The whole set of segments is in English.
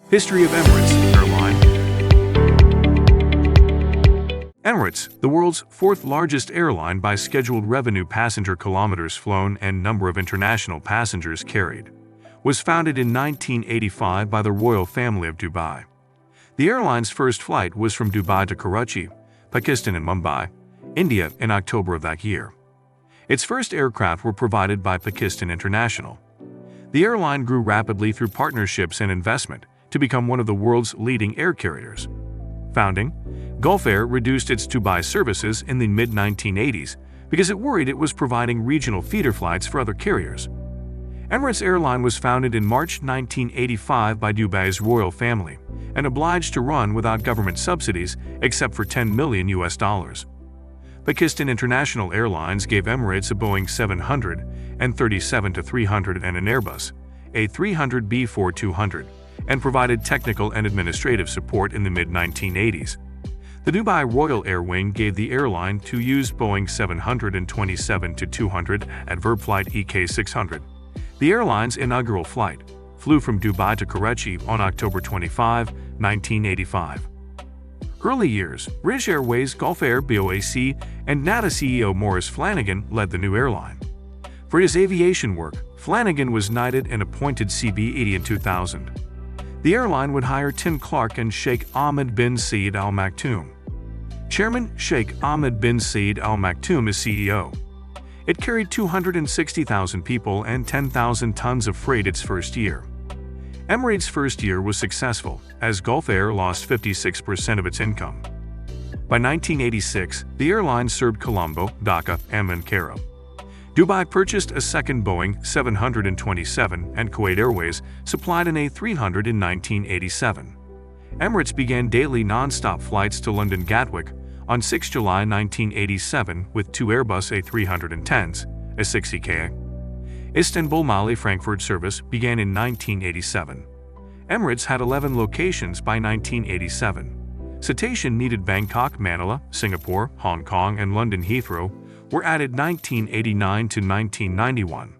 History of Emirates Airline. Emirates, the world's fourth largest airline by scheduled revenue, passenger kilometers flown, and number of international passengers carried, was founded in 1985 by the royal family of Dubai. The airline's first flight was from Dubai to Karachi, Pakistan and Mumbai, India in October of that year. Its first aircraft were provided by Pakistan International. The airline grew rapidly through partnerships and investment to become one of the world's leading air carriers. Founding, Gulf Air reduced its Dubai services in the mid-1980s because it worried it was providing regional feeder flights for other carriers. Emirates Airline was founded in March 1985 by Dubai's royal family and obliged to run without government subsidies except for $10 million. Pakistan International Airlines gave Emirates a Boeing 737-300 and an Airbus A300-B4-200 and provided technical and administrative support in the mid-1980s. The Dubai Royal Air Wing gave the airline to use Boeing 727-200 at Verb Flight EK600. The airline's inaugural flight flew from Dubai to Karachi on October 25, 1985. Early years, British Airways, Gulf Air, BOAC, and NATA CEO Maurice Flanagan led the new airline. For his aviation work, Flanagan was knighted and appointed CB80 in 2000. The airline would hire Tim Clark and Sheikh Ahmed bin Zayed Al Maktoum. Chairman Sheikh Ahmed bin Zayed Al Maktoum is CEO. It carried 260,000 people and 10,000 tons of freight its first year. Emirates' first year was successful, as Gulf Air lost 56% of its income. By 1986, the airline served Colombo, Dhaka, and Cairo. Dubai purchased a second Boeing 727, and Kuwait Airways supplied an A300 in 1987. Emirates began daily non-stop flights to London Gatwick on 6 July 1987 with two Airbus A310s, a 60K. Istanbul Mali Frankfurt service began in 1987. Emirates had 11 locations by 1987. Citation needed Bangkok, Manila, Singapore, Hong Kong, and London Heathrow were added 1989 to 1991.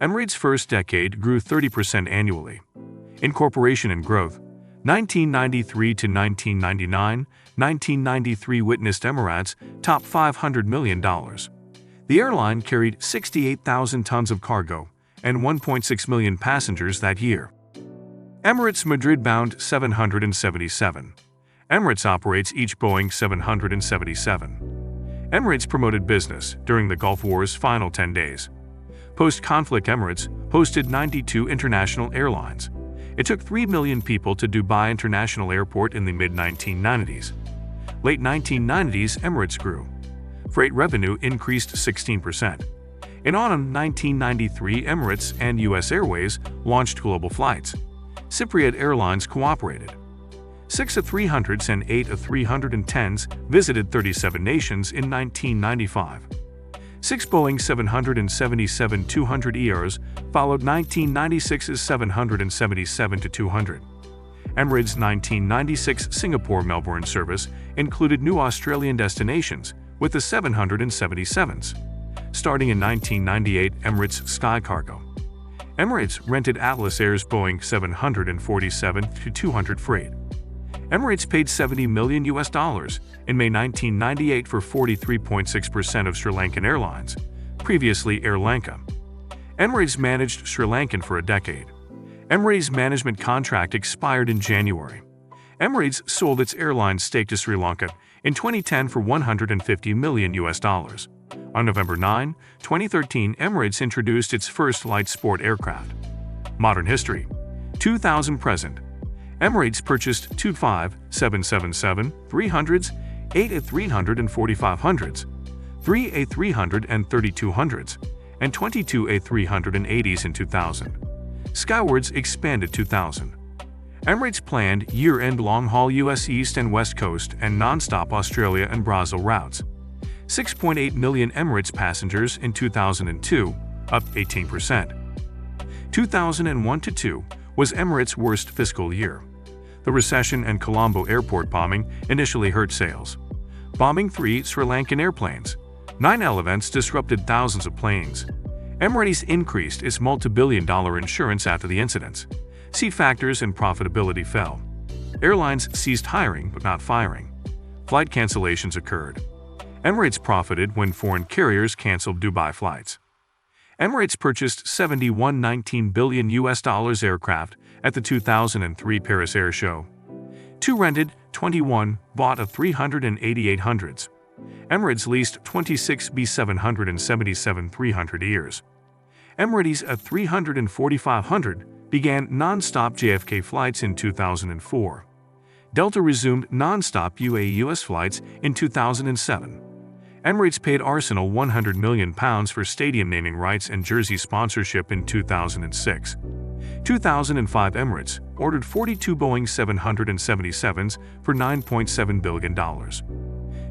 Emirates' first decade grew 30% annually. Incorporation and Growth, 1993 to 1999, 1993 witnessed Emirates top $500 million. The airline carried 68,000 tons of cargo and 1.6 million passengers that year. Emirates Madrid-bound 777. Emirates operates each Boeing 777. Emirates promoted business during the Gulf War's final 10 days. Post-conflict, Emirates hosted 92 international airlines. It took 3 million people to Dubai International Airport in the mid-1990s. Late 1990s, Emirates grew. Freight revenue increased 16%. In autumn 1993, Emirates and U.S. Airways launched global flights. Cypriot Airlines cooperated. 6 A300s and 8 A310s visited 37 nations in 1995. 6 Boeing 777-200ERs followed 1996's 777-200. Emirates' 1996 Singapore-Melbourne service included new Australian destinations with the 777s. Starting in 1998, Emirates Sky Cargo. Emirates rented Atlas Air's Boeing 747-200 freight. Emirates paid $70 million in May 1998 for 43.6% of Sri Lankan Airlines, previously Air Lanka. Emirates managed Sri Lankan for a decade. Emirates' management contract expired in January. Emirates sold its airline stake to Sri Lanka in 2010 for $150 million. On November 9, 2013, Emirates introduced its first light sport aircraft. Modern history. 2000 present. Emirates purchased 2 777-300s, 8 A300 and 4500s, 3 A300 and 3200s, and 22 A380s in 2000. Skywards expanded 2000. Emirates planned year-end long-haul U.S. East and West Coast and non-stop Australia and Brazil routes. 6.8 million Emirates passengers in 2002, up 18%. 2001-2 was Emirates' worst fiscal year. The recession and Colombo airport bombing initially hurt sales. Bombing 3 Sri Lankan airplanes. 9 events disrupted thousands of planes. Emirates increased its multi-billion-dollar insurance after the incidents. Seat factors and profitability fell. Airlines ceased hiring but not firing. Flight cancellations occurred. Emirates profited when foreign carriers canceled Dubai flights. Emirates purchased $71.19 billion aircraft at the 2003 Paris Air Show. 2 rented, 21 bought a 388-hundreds. Emirates leased 26 B777-300ERs. Emirates A345-100 began non-stop JFK flights in 2004. Delta resumed non-stop UAE-US flights in 2007. Emirates paid Arsenal £100 million for stadium naming rights and jersey sponsorship in 2006. 2005 Emirates ordered 42 Boeing 777s for $9.7 billion.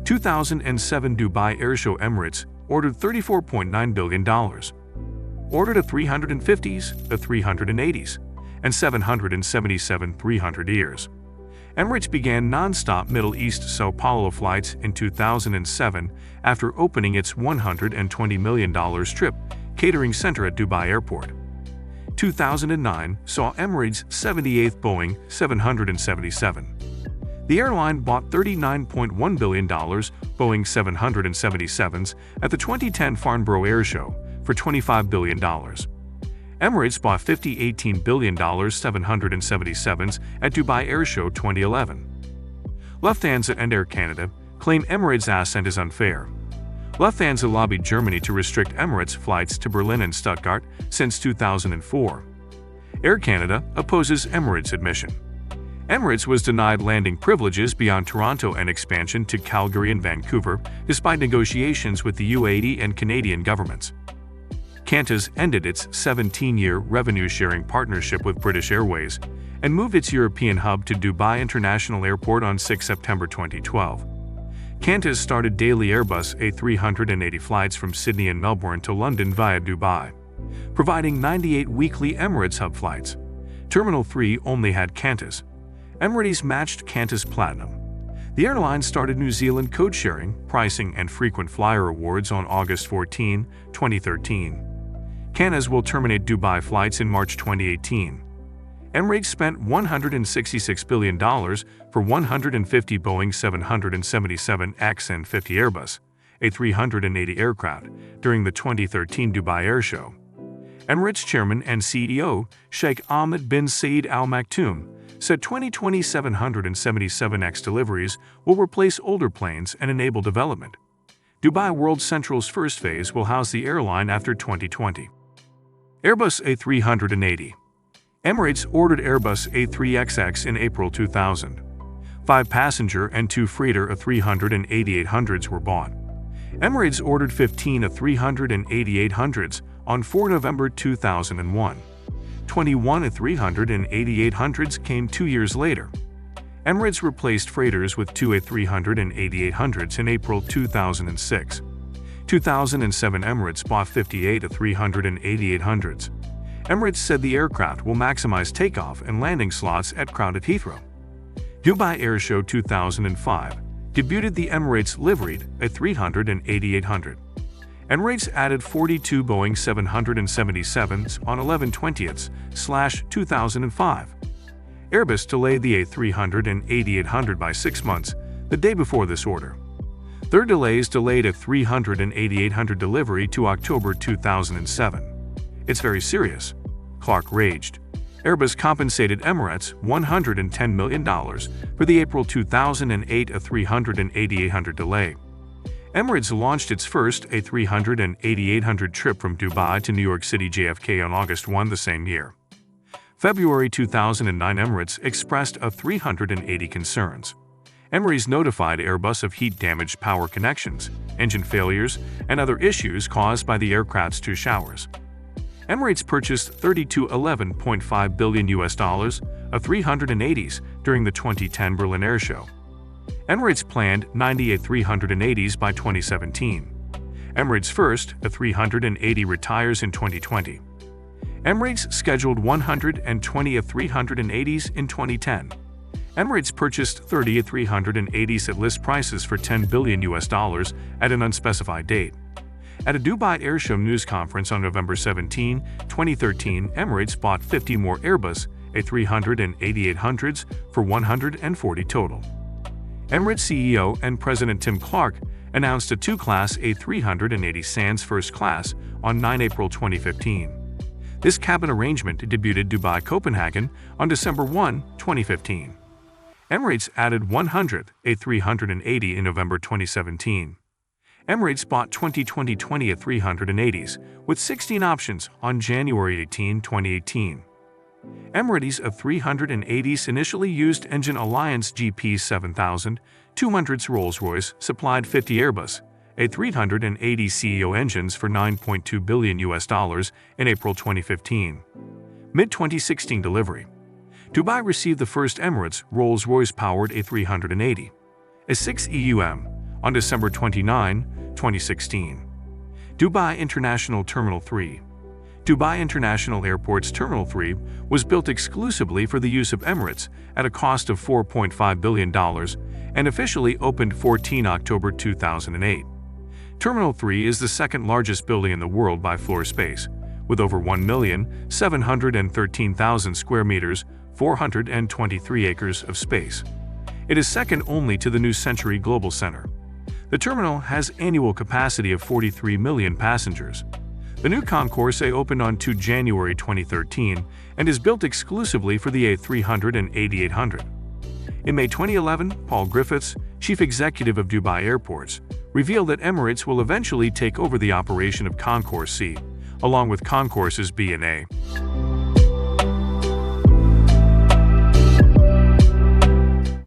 2007 Dubai Airshow Emirates ordered $34.9 billion. Ordered A350s, A380s, and 777 300ERs. Emirates began non-stop Middle East-Sao Paulo flights in 2007 after opening its $120 million strip catering center at Dubai Airport. 2009 saw Emirates' 78th Boeing 777. The airline bought $39.1 billion Boeing 777s at the 2010 Farnborough Air Show for $25 billion. Emirates bought $18 billion 777s at Dubai Air Show 2011. Lufthansa and Air Canada claim Emirates' ascent is unfair. Lufthansa lobbied Germany to restrict Emirates flights to Berlin and Stuttgart since 2004. Air Canada opposes Emirates' admission. Emirates was denied landing privileges beyond Toronto and expansion to Calgary and Vancouver, despite negotiations with the UAE and Canadian governments. Qantas ended its 17-year revenue-sharing partnership with British Airways and moved its European hub to Dubai International Airport on 6 September 2012. Qantas started daily Airbus A380 flights from Sydney and Melbourne to London via Dubai, providing 98 weekly Emirates hub flights. Terminal 3 only had Qantas. Emirates matched Qantas Platinum. The airline started New Zealand code-sharing, pricing, and frequent flyer awards on August 14, 2013. Qantas will terminate Dubai flights in March 2018. Emirates spent $166 billion for 150 Boeing 777X and 50 Airbus A380 aircraft during the 2013 Dubai Air Show. Emirates Chairman and CEO Sheikh Ahmed bin Saeed Al Maktoum said 2020 777X deliveries will replace older planes and enable development. Dubai World Central's first phase will house the airline after 2020. Airbus A380. Emirates ordered Airbus A3XX in April 2000. 5 passenger and 2 freighter A380-800s were bought. Emirates ordered 15 A380-800s on 4 November 2001. 21 A380-800s came 2 years later. Emirates replaced freighters with 2 A380-800s in April 2006. 2007 Emirates bought 58 A380-800s. Emirates said the aircraft will maximize takeoff and landing slots at crowded Heathrow. Dubai Air Show 2005 debuted the Emirates liveried A380-800. Emirates added 42 Boeing 777s on 11/20/2005. Airbus delayed the A380-800 by 6 months, the day before this order. Their delays delayed a A380-800 delivery to October 2007. It's very serious, Clark raged. Airbus compensated Emirates $110 million for the April 2008 A380-800 delay. Emirates launched its first A380-800 trip from Dubai to New York City JFK on August 1 the same year. February 2009 Emirates expressed A380 concerns. Emirates notified Airbus of heat-damaged power connections, engine failures, and other issues caused by the aircraft's 2 showers. Emirates purchased $11.5 billion A380s during the 2010 Berlin Air Show. Emirates planned 90 A380s by 2017. Emirates' first A380 retires in 2020. Emirates scheduled 120 A380s in 2010. Emirates purchased 30 A380s at list prices for $10 billion at an unspecified date. At a Dubai Air Show news conference on November 17, 2013, Emirates bought 50 more Airbus A300 and 8800s for 140 total. Emirates CEO and President Tim Clark announced a two-class A380 sans first class on 9 April 2015. This cabin arrangement debuted Dubai Copenhagen on December 1, 2015. Emirates added 100 A380 in November 2017. Emirates bought 2020 A380s with 16 options on January 18, 2018. Emirates A380s initially used engine Alliance GP7000, 200s Rolls-Royce supplied 50 Airbus A380 CEO engines for $9.2 billion in April 2015. Mid-2016 delivery. Dubai received the first Emirates Rolls-Royce-powered A380, a 6EUM, on December 29, 2016. Dubai International Terminal 3. Dubai International Airport's Terminal 3 was built exclusively for the use of Emirates at a cost of $4.5 billion and officially opened 14 October 2008. Terminal 3 is the second largest building in the world by floor space, with over 1,713,000 square meters, 423 acres of space. It is second only to the New Century Global Center. The terminal has annual capacity of 43 million passengers. The new concourse opened on 2 January 2013 and is built exclusively for the A300 and 8800. In May 2011, Paul Griffiths, chief executive of Dubai Airports, revealed that Emirates will eventually take over the operation of Concourse C, along with Concourses B and A.